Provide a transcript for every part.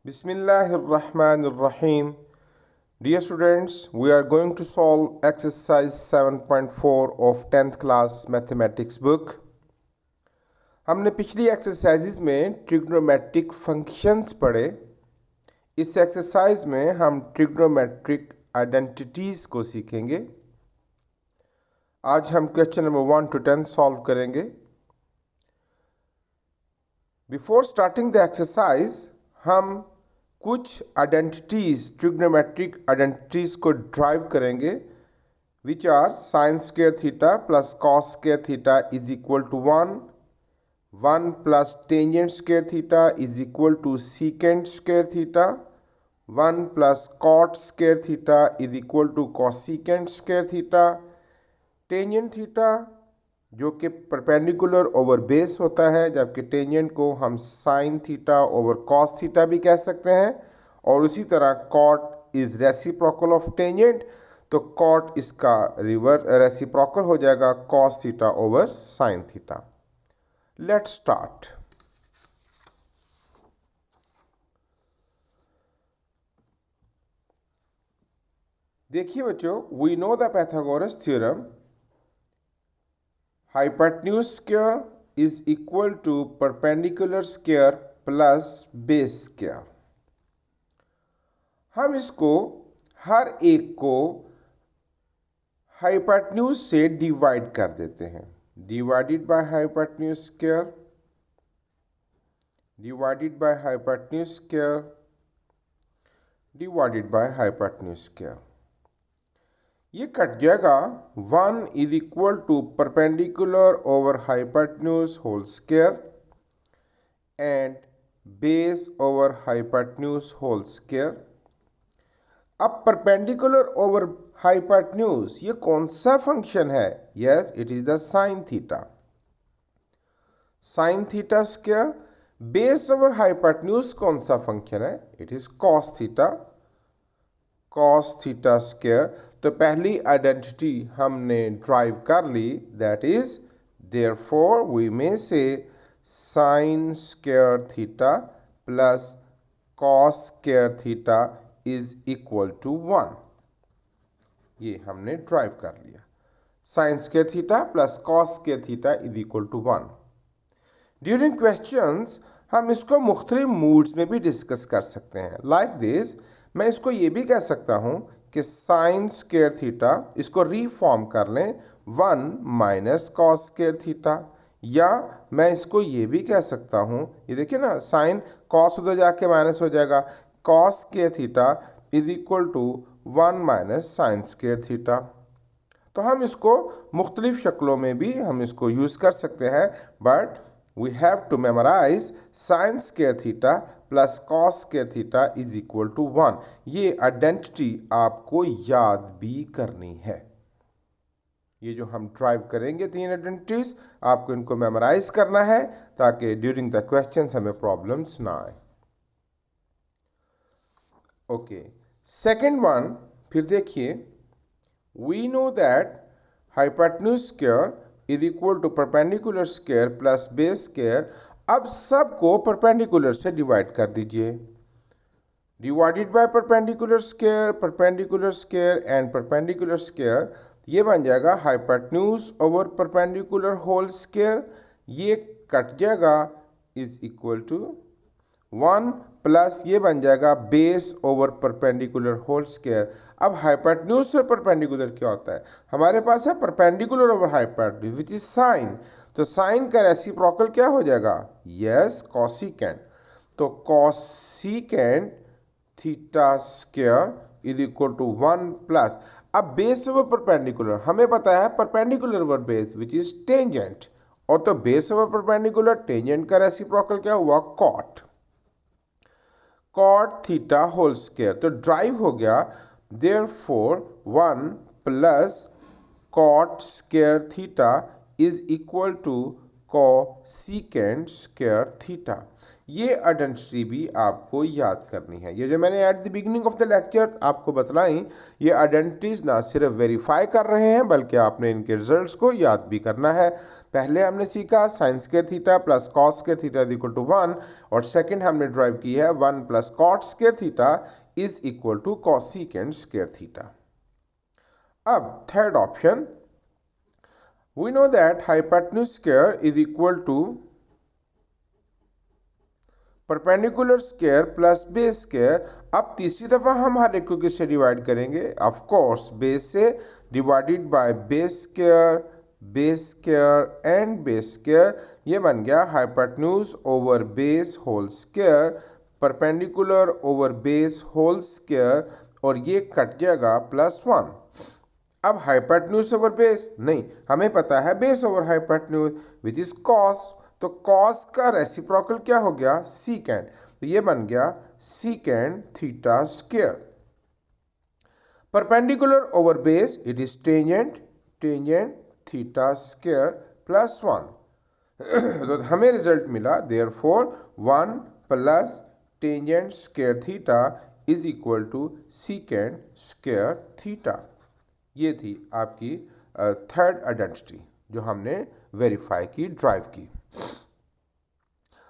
Bismillahirrahmanirrahim. Dear students, we are going to solve exercise 7.4 of 10th class mathematics book. हमने पिछली exercises में trigonometric functions पढ़े। इस exercise में हम ट्रिग्नोमेट्रिक आइडेंटिटीज को सीखेंगे। आज हम क्वेश्चन नंबर 1 to 10 सॉल्व करेंगे। बिफोर स्टार्टिंग द एक्सरसाइज हम कुछ आइडेंटिटीज ट्रिग्नोमेट्रिक आइडेंटिटीज को ड्राइव करेंगे, which are sine square theta plus cos square theta is equal to 1 plus tangent square theta is equal to secant square theta, 1 plus cot square theta is equal to cosecant square theta. Tangent theta जो कि perpendicular over base होता है, जबकि tangent को हम sine theta over cos theta भी कह सकते हैं। और उसी तरह cot is reciprocal of tangent, तो कॉट इसका रिवर्स रेसिप्रोकल हो जाएगा cos theta over sine theta. Let's start. देखिए बच्चों, we know the Pythagoras theorem, hypotenuse square is equal to perpendicular square plus base square। हम इसको हर एक को हाइपोटेन्यूज से डिवाइड कर देते हैं। Divided by hypotenuse square, divided by hypotenuse square, divided by hypotenuse square. ये कट जाएगा। 1 is equal to perpendicular over hypotenuse whole square and base over hypotenuse whole square. अब परपेंडिकुलर ओवर हाइपोटेन्यूज ये कौन सा फंक्शन है? Yes, it is the sine theta. Sine theta square. Base over hypotenuse कौन सा फंक्शन है? It is cos theta, cos theta square. तो पहली आइडेंटिटी हमने ड्राइव कर ली, that is therefore we may say sine square theta plus cos square theta is equal to 1। ये हमने ड्राइव कर लिया। Sine square theta plus cos square theta is equal to 1। During questions हम इसको मुख्तलिफ मूड्स में भी डिस्कस कर सकते हैं। लाइक दिस, मैं इसको ये भी कह सकता हूँ कि साइन स्क्वायर थीटा, इसको रीफॉर्म कर लें 1 माइनस कॉस स्क्वायर थीटा। या मैं इसको ये भी कह सकता हूँ, ये देखिए ना, साइन कॉस उधर जाके माइनस हो जाएगा, cos square theta is equal to 1 minus sine square theta. तो हम इसको मुख्तलिफ शक्लों में भी हम इसको यूज़ कर सकते हैं, but we have to memorize sin square theta plus cos square theta is equal to 1। ये आइडेंटिटी आपको याद भी करनी है। ये जो हम ड्राइव करेंगे 3 आइडेंटिटीज, आपको इनको मेमोराइज करना है ताकि ड्यूरिंग द क्वेश्चंस हमें प्रॉब्लम्स ना आए। ओके, सेकेंड वन फिर देखिए, we know that hypotenuse square is equal to perpendicular square plus base square. अब सबको परपेंडिकुलर से डिवाइड कर दीजिए। Divided by perpendicular square and perpendicular square, ये बन जाएगा hypotenuse over perpendicular whole square. ये कट जाएगा इज इक्वल टू 1 प्लस ये बन जाएगा base over perpendicular whole square. अब हाइपोटेन्यूज से परपेंडिकुलर क्या होता है? हमारे पास है perpendicular over hypotenuse which is sine. तो साइन का रेसिप्रोकल क्या हो जाएगा? Yes, cosecant. तो cosecant theta square is equal to 1 plus, अब बेस ओवर परपेंडिकुलर हमें पता है perpendicular over base which is tangent, और तो बेस ओवर परपेंडिकुलर टेंजेंट का रेसिप्रोकल क्या हुआ? Cot. Cot theta whole square, तो ड्राइव हो गया therefore 1 plus cot square theta is equal to cosecant square theta. ये आइडेंटिटी भी आपको याद करनी है। ये जो मैंने eight the beginning of the lecture आपको बतलाई, ये आइडेंटिटीज ना सिर्फ वेरीफाई कर रहे हैं बल्कि आपने इनके रिजल्ट्स को याद भी करना है। पहले हमने सीखा sine square theta plus cos square theta is equal to 1, और सेकंड हमने ड्राइव की है 1 plus cot square theta is equal to cosecant square theta. अब third option, we know that hypotenuse square is equal to perpendicular square plus base square. अब तीसरी दफा हम हर एक को किससे डिवाइड करेंगे? ऑफ कोर्स बेस से, divided by base square and base square. ये बन गया hypotenuse over base whole square, perpendicular over base whole square, और ये कट जाएगा +1। अब हाइपोटेन्यूज ओवर बेस नहीं, हमें पता है base over hypotenuse which is cos, तो कॉस का रेसिप्रोकल क्या हो गया? सीकेंट, तो ये बन गया secant theta square. Perpendicular over base it is tangent theta square +1। तो हमें रिजल्ट मिला therefore 1 plus tangent square theta is equal to secant square theta. ये थी आपकी थर्ड आइडेंटिटी जो हमने वेरीफाई की, ड्राइव की।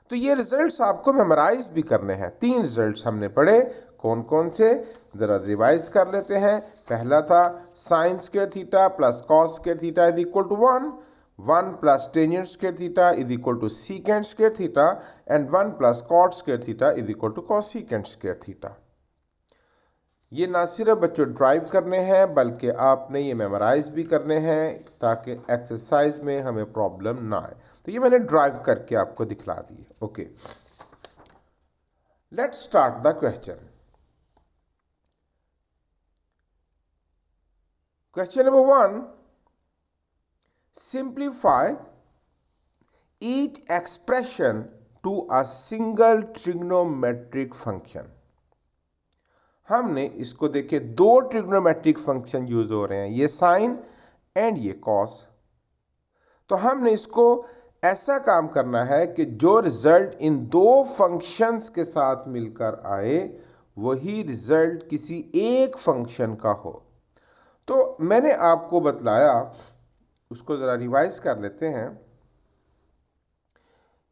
तो ये रिजल्ट्स आपको मेमोराइज भी करने हैं। 3 रिजल्ट्स हमने पढ़े, कौन कौन से ज़रा रिवाइज कर लेते हैं। पहला था sine square theta plus cos square theta is equal to 1 plus tangent square theta is equal to secant square theta, and 1 plus cot square theta is equal to cosecant square theta. ये ना सिर्फ बच्चों drive करने हैं बल्कि आपने ये memorise भी करने हैं ताकि एक्सरसाइज में हमें प्रॉब्लम ना आए। तो ये मैंने ड्राइव करके आपको दिखला दिए। Okay, let's start the question. Question number 1, simplify each expression to a single trigonometric function. हमने इसको देखे, 2 ट्रिग्नोमेट्रिक फंक्शन यूज हो रहे हैं, ये साइन एंड ये कॉस। तो हमने इसको ऐसा काम करना है कि जो रिजल्ट इन 2 फंक्शंस के साथ मिलकर आए वही रिजल्ट किसी एक फंक्शन का हो। तो मैंने आपको बतलाया, उसको ज़रा रिवाइज कर लेते हैं।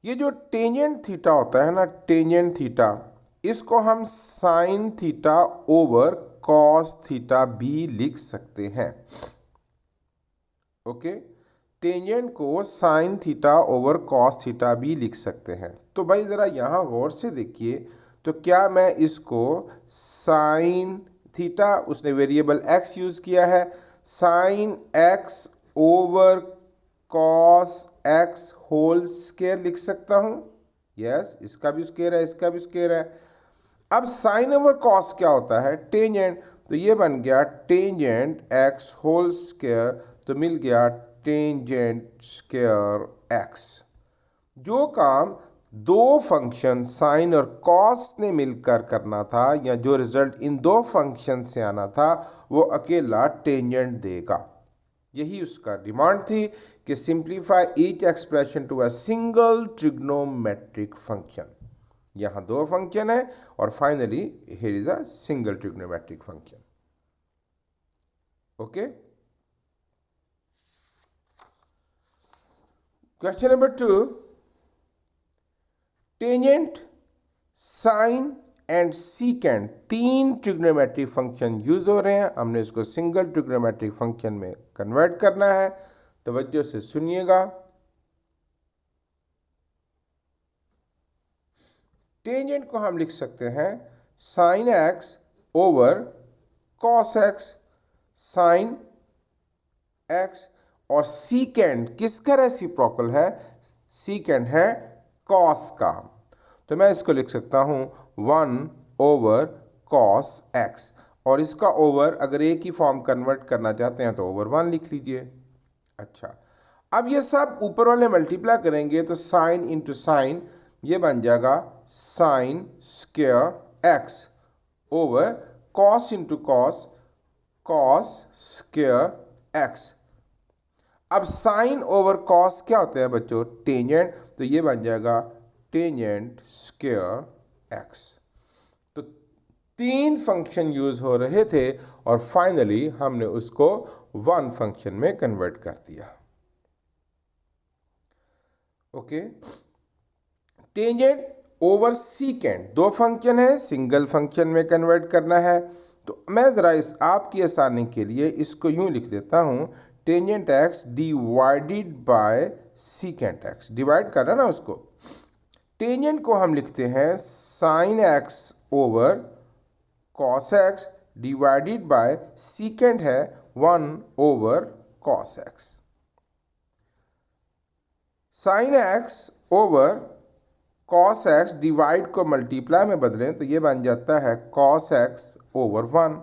ये जो टेंजेंट थीटा होता है ना, टेंजेंट थीटा, इसको हम sine theta over cos theta भी लिख सकते हैं। ओके, टेंजेंट को sine theta over cos theta भी लिख सकते हैं। तो भाई ज़रा यहाँ गौर से देखिए, तो क्या मैं इसको साइन थीटा, उसने वेरिएबल x यूज़ किया है, sine x over cos x whole square लिख सकता हूँ? यस, इसका भी स्क्वायर है, इसका भी स्क्वायर है। अब साइन ओवर कॉस क्या होता है? टेंजेंट, तो ये बन गया टेंजेंट x होल स्क्वायर, तो मिल गया टेंजेंट स्क्वायर x। जो काम 2 फंक्शन साइन और कॉस ने मिलकर करना था, या जो रिजल्ट इन 2 फंक्शन से आना था, वो अकेला टेंजेंट देगा। यही उसका डिमांड थी कि simplify each expression to a single trigonometric function. यहाँ 2 फंक्शन है और finally here is a single trigonometric function. Okay, question number 2, tangent, sine and secant 3 trigonometric function use हो रहे हैं। हमने इसको सिंगल ट्रिग्नोमेट्रिक फंक्शन में कन्वर्ट करना है। तवज्जो से सुनिएगा। टेंजेंट को हम लिख सकते हैं sine x over cos x, sine x, और सीकेंट किसका रेसिप्रोकल है? सीकेंट है कॉस का। तो मैं इसको लिख सकता हूँ 1 ओवर कॉस x, और इसका ओवर अगर एक ही फॉर्म कन्वर्ट करना चाहते हैं तो ओवर 1 लिख लीजिए। अच्छा, अब ये सब ऊपर वाले मल्टीप्लाई करेंगे तो साइन इंटू साइन, ये बन जाएगा sine square x over cos into cos, cos square x। अब साइन ओवर कॉस क्या होते हैं बच्चों, टेंजेंट, तो ये बन जाएगा टेंजेंट स्क्वायर एक्स। तो 3 फंक्शन यूज हो रहे थे और फाइनली हमने उसको 1 फंक्शन में कन्वर्ट कर दिया। Okay, tangent over secant 2 function है, सिंगल फंक्शन में कन्वर्ट करना है। तो मैं ज़रा इस आपकी आसानी के लिए इसको यूं लिख देता हूं, tangent x divided by secant x, divide करना ना उसको। टेंजेंट को हम लिखते हैं sine x over cos x divided by secant है 1 over cos x. Sine x over cos x divide को मल्टीप्लाई में बदलें तो ये बन जाता है cos x over 1।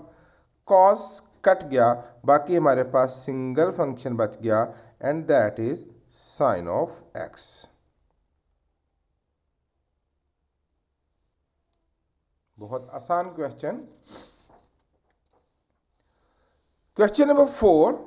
Cos cut गया, बाकी हमारे पास सिंगल फंक्शन बच गया and that is sine of x. बहुत आसान question. Question number 4,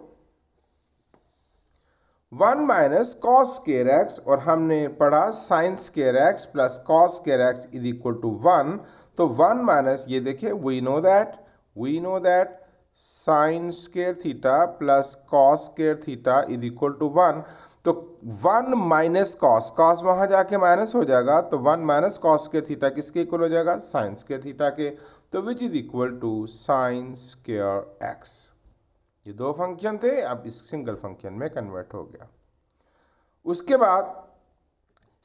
1 minus cos square x, और हमने पढ़ा sine square x plus cos square x is equal to 1। तो 1 माइनस, ये देखिए we know that sine square theta plus cos square theta is equal to 1। तो 1 minus cos, cos वहां जाके minus हो जाएगा, तो 1 माइनस कॉस स्क्वायर थीटा किसके इक्वल हो जाएगा, साइन स्क्वायर थीटा के, तो which is equal to sine square x. ये 2 फंक्शन थे, अब इस सिंगल फंक्शन में कन्वर्ट हो गया। उसके बाद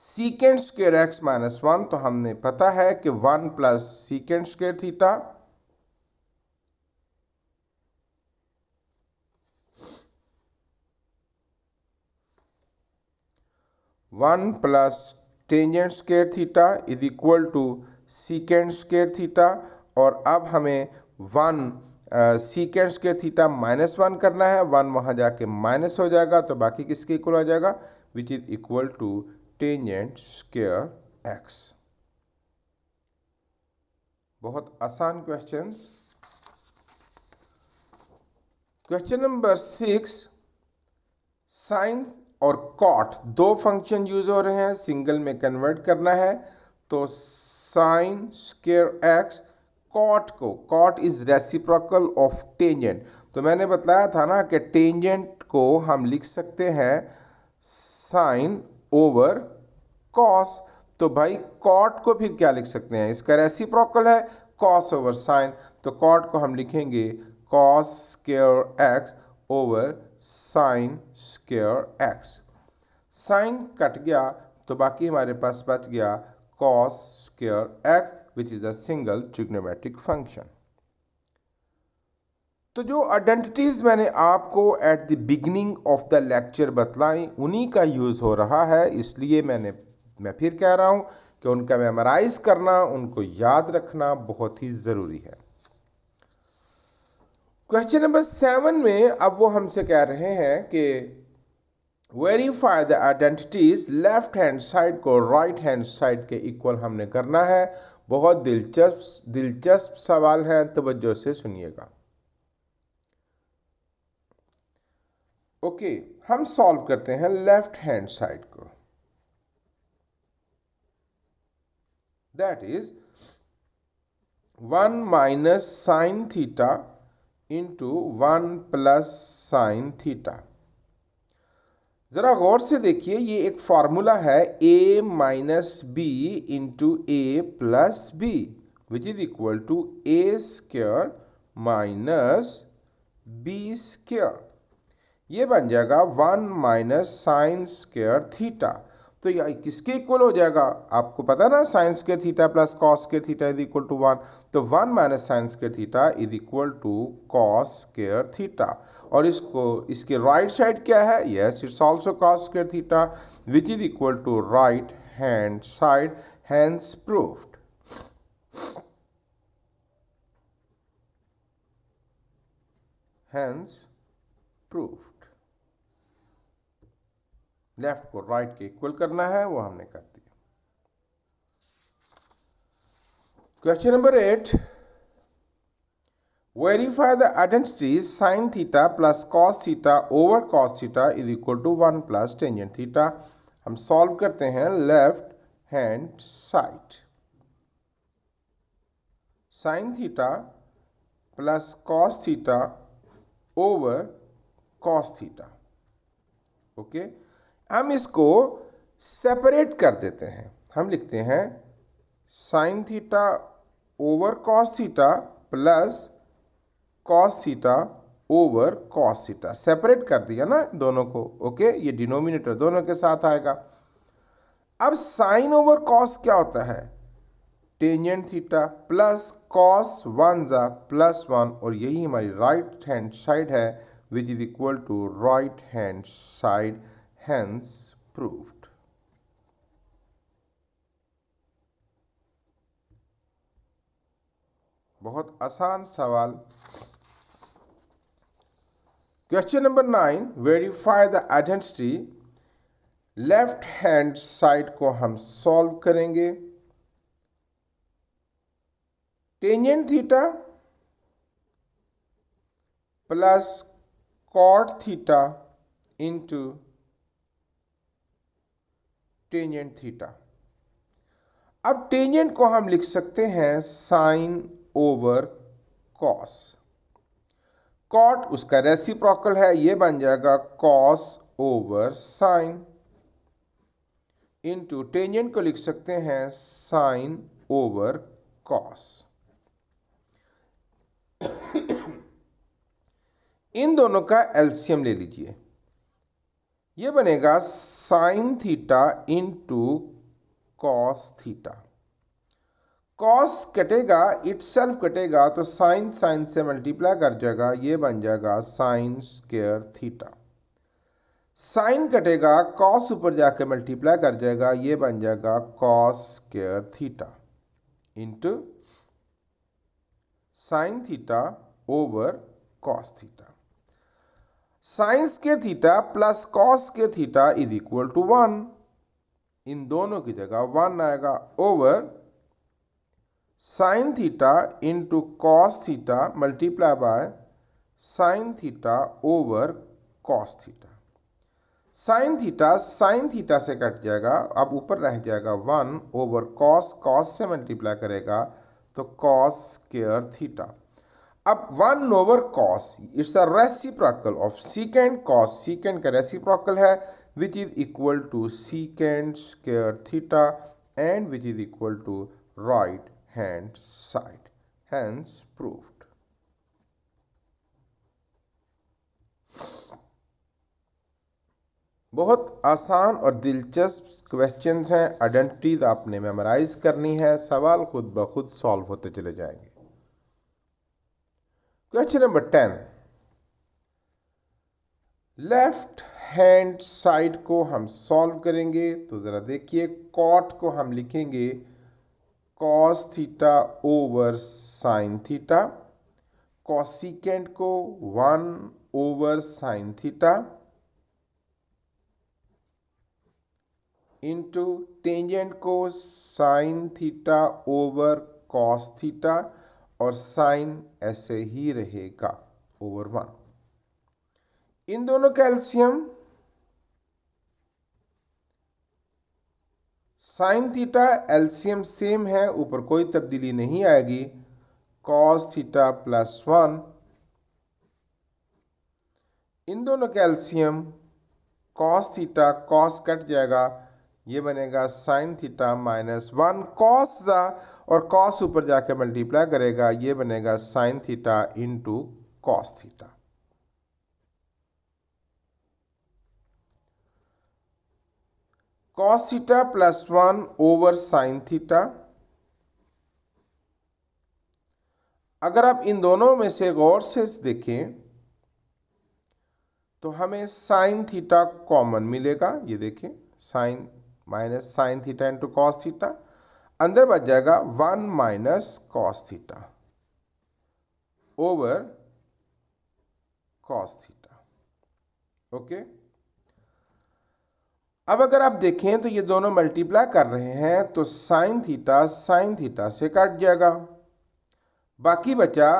सीकेंट स्क्वायर एक्स माइनस 1, तो हमने पता है कि 1 plus secant square theta, 1 plus tangent square theta is equal to secant square theta, और अब हमें 1 सीकेंट स्क्वायर थीटा माइनस 1 करना है, 1 वहाँ जाके माइनस हो जाएगा, तो बाकी किसके इक्वल हो जाएगा, which is equal to tangent square x. बहुत आसान क्वेश्चन। क्वेश्चन नंबर 6, साइन और कॉट 2 फंक्शन यूज हो रहे हैं, सिंगल में कन्वर्ट करना है, तो sine square x, cot is reciprocal of tangent. तो मैंने बताया था ना कि टेंजेंट को हम लिख सकते हैं साइन ओवर कॉस, तो भाई कॉट को फिर क्या लिख सकते हैं, इसका रेसिप्रोकल है कॉस ओवर साइन, तो कॉट को हम लिखेंगे cos square x over sine square x. Sine कट गया, तो बाकी हमारे पास बच गया cos square x which is the single trigonometric function. तो जो आइडेंटिटीज मैंने आपको at the beginning of the lecture बतलाई, उन्हीं का यूज हो रहा है, इसलिए मैं फिर कह रहा हूं कि उनका मेमोराइज करना, उनको याद रखना बहुत ही जरूरी है। क्वेश्चन नंबर 7 में अब वो हमसे कह रहे हैं कि verify the identities, left hand side को राइट हैंड साइड के इक्वल हमने करना है। बहुत दिलचस्प सवाल है, तवज्जो से सुनिएगा। ओके, हम सॉल्व करते हैं लेफ्ट हैंड साइड को। That is 1 minus sine theta into 1 plus sine theta. जरा गौर से देखिए, ये एक फॉर्मूला है a minus B into A plus B which is equal to A square minus B square. ये बन जाएगा 1 माइनस साइन स्क्वायर थीटा। तो यह किसके इक्वल हो जाएगा, आपको पता ना, sine square theta plus cos square theta is equal to 1, तो 1 minus sine square theta is equal to cos square theta. और इसके राइट साइड क्या है, yes it's also cos square theta which is equal to right hand side, hence proved. Hence proved. Left को right के इक्वल करना है, वो हमने कर दिया। Question number 8, verify the identity sine theta plus cos theta over cos theta is equal to 1 plus tangent theta. हम सॉल्व करते हैं left hand side. Sine theta plus cos theta over cos theta. Okay, हम इसको separate कर देते हैं। हम लिखते हैं sine theta over cos theta plus cos theta over cos theta. Separate कर दिया ना दोनों को। ओके, ये डिनोमिनेटर दोनों के साथ आएगा। अब साइन ओवर कॉस क्या होता है? टेंजेंट थीटा प्लस कॉस 1 जा प्लस 1, और यही हमारी राइट हैंड साइड है which is equal to right hand side, hence proved. बहुत आसान सवाल। Question number 9, verify the identity. Left hand side को हम सॉल्व करेंगे। Tangent theta plus cot theta into tangent theta. अब टेंजेंट को हम लिख सकते हैं साइन ओवर कॉस। कॉट उसका रेसिप्रोकल है, ये बन जाएगा cos over sine, into tangent को लिख सकते हैं साइन ओवर कॉस। इन दोनों का एलसीएम ले लीजिए, ये बनेगा sign theta into cos theta. Cos कटेगा, इटसेल्फ कटेगा, तो साइन साइन से मल्टीप्लाई कर जाएगा, ये बन जाएगा साइन स्क्वायर थीटा। साइन कटेगा, कॉस ऊपर जाके मल्टीप्लाई कर जाएगा, ये बन जाएगा cos square theta into sine theta over cos theta. Sine square theta plus cos square theta is equal to 1। इन दोनों की जगह 1 आएगा, over sine theta into cos theta multiply by sine theta over cos theta. Sine theta से कट जाएगा, अब ऊपर रह जाएगा 1 ओवर कॉस, कॉस से मल्टीप्लाई करेगा तो कॉस स्क्वायर थीटा। अब 1 over cos, it's a reciprocal of secant cos. Secant का रेसिप्रोकल है which is equal to secant square theta and which is equal to right hand side, hence proved. बहुत आसान और दिलचस्प questions हैं। Identities आपने memorise करनी है, सवाल खुद ब खुद सॉल्व होते चले जाएंगे। Question number 10, left hand side को हम सॉल्व करेंगे। तो जरा देखिए, कॉट को हम लिखेंगे cos theta over sine theta, cosecant को 1 over sine theta into tangent को sine theta over cos theta, और साइन ऐसे ही रहेगा ओवर 1। इन दोनों का LCM sine theta, LCM same है, ऊपर कोई तब्दीली नहीं आएगी, कॉस थीटा प्लस 1। इन दोनों का LCM cos theta, cos cut जाएगा, ये बनेगा साइन थीटा माइनस 1 कॉस जा, और कॉस ऊपर जाके मल्टीप्लाई करेगा, ये बनेगा sign theta into cos theta. Cos theta plus 1 over sine theta. अगर आप इन दोनों में से गौर से देखें तो हमें साइन थीटा कॉमन मिलेगा, ये देखें sine minus sine theta into cos theta, अंदर बच जाएगा 1 minus cos theta over cos theta. Okay, अब अगर आप देखें तो ये दोनों मल्टीप्लाई कर रहे हैं, तो साइन थीटा से कट जाएगा, बाकी बचा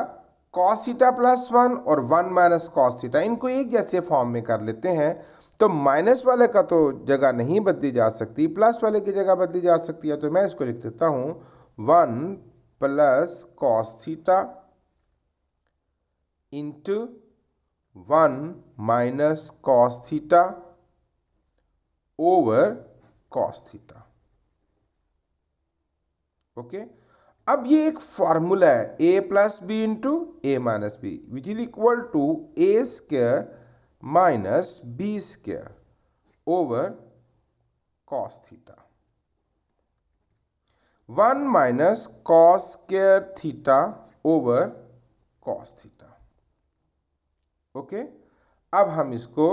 cos थीटा प्लस 1 और 1 माइनस कॉस थीटा, इनको एक जैसे फॉर्म में कर लेते हैं। तो माइनस वाले का तो जगह नहीं बदली जा सकती, प्लस वाले की जगह बदली जा सकती है। तो मैं इसको लिख देता हूँ 1 plus cos theta into 1 minus cos theta over cos theta. Okay, अब ये एक फॉर्मूला है a plus B into A minus B which is equal to A square minus B square over cos theta. 1 minus cos square theta over cos theta. Okay, अब हम इसको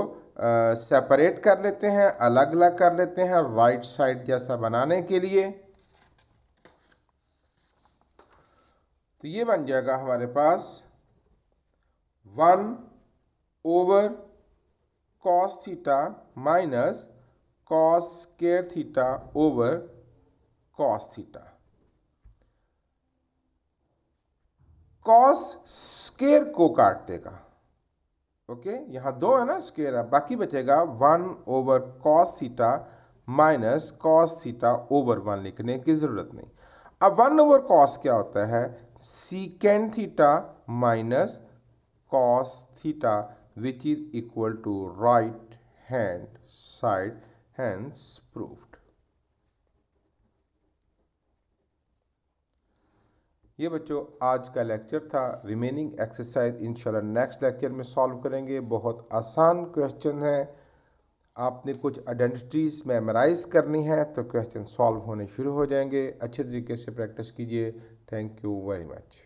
separate कर लेते हैं, अलग अलग कर लेते हैं राइट साइड जैसा बनाने के लिए। तो ये बन जाएगा हमारे पास 1 over cos theta minus cos square theta over cos theta. Cos square को काट देगा। ओके, यहाँ 2 है ना स्क्वायर है, बाकी बचेगा 1 over cos theta minus cos theta over 1 लिखने की ज़रूरत नहीं। अब 1 ओवर कॉस क्या होता है, secant theta minus cos theta which is equal to right hand side, hence proved. ये बच्चों आज का लेक्चर था। रिमेनिंग एक्सरसाइज इंशाल्लाह नेक्स्ट लेक्चर में सॉल्व करेंगे। बहुत आसान क्वेश्चन है, आपने कुछ आइडेंटिटीज़ मेमोराइज करनी है तो क्वेश्चन सॉल्व होने शुरू हो जाएंगे। अच्छे तरीके से प्रैक्टिस कीजिए। Thank you very much.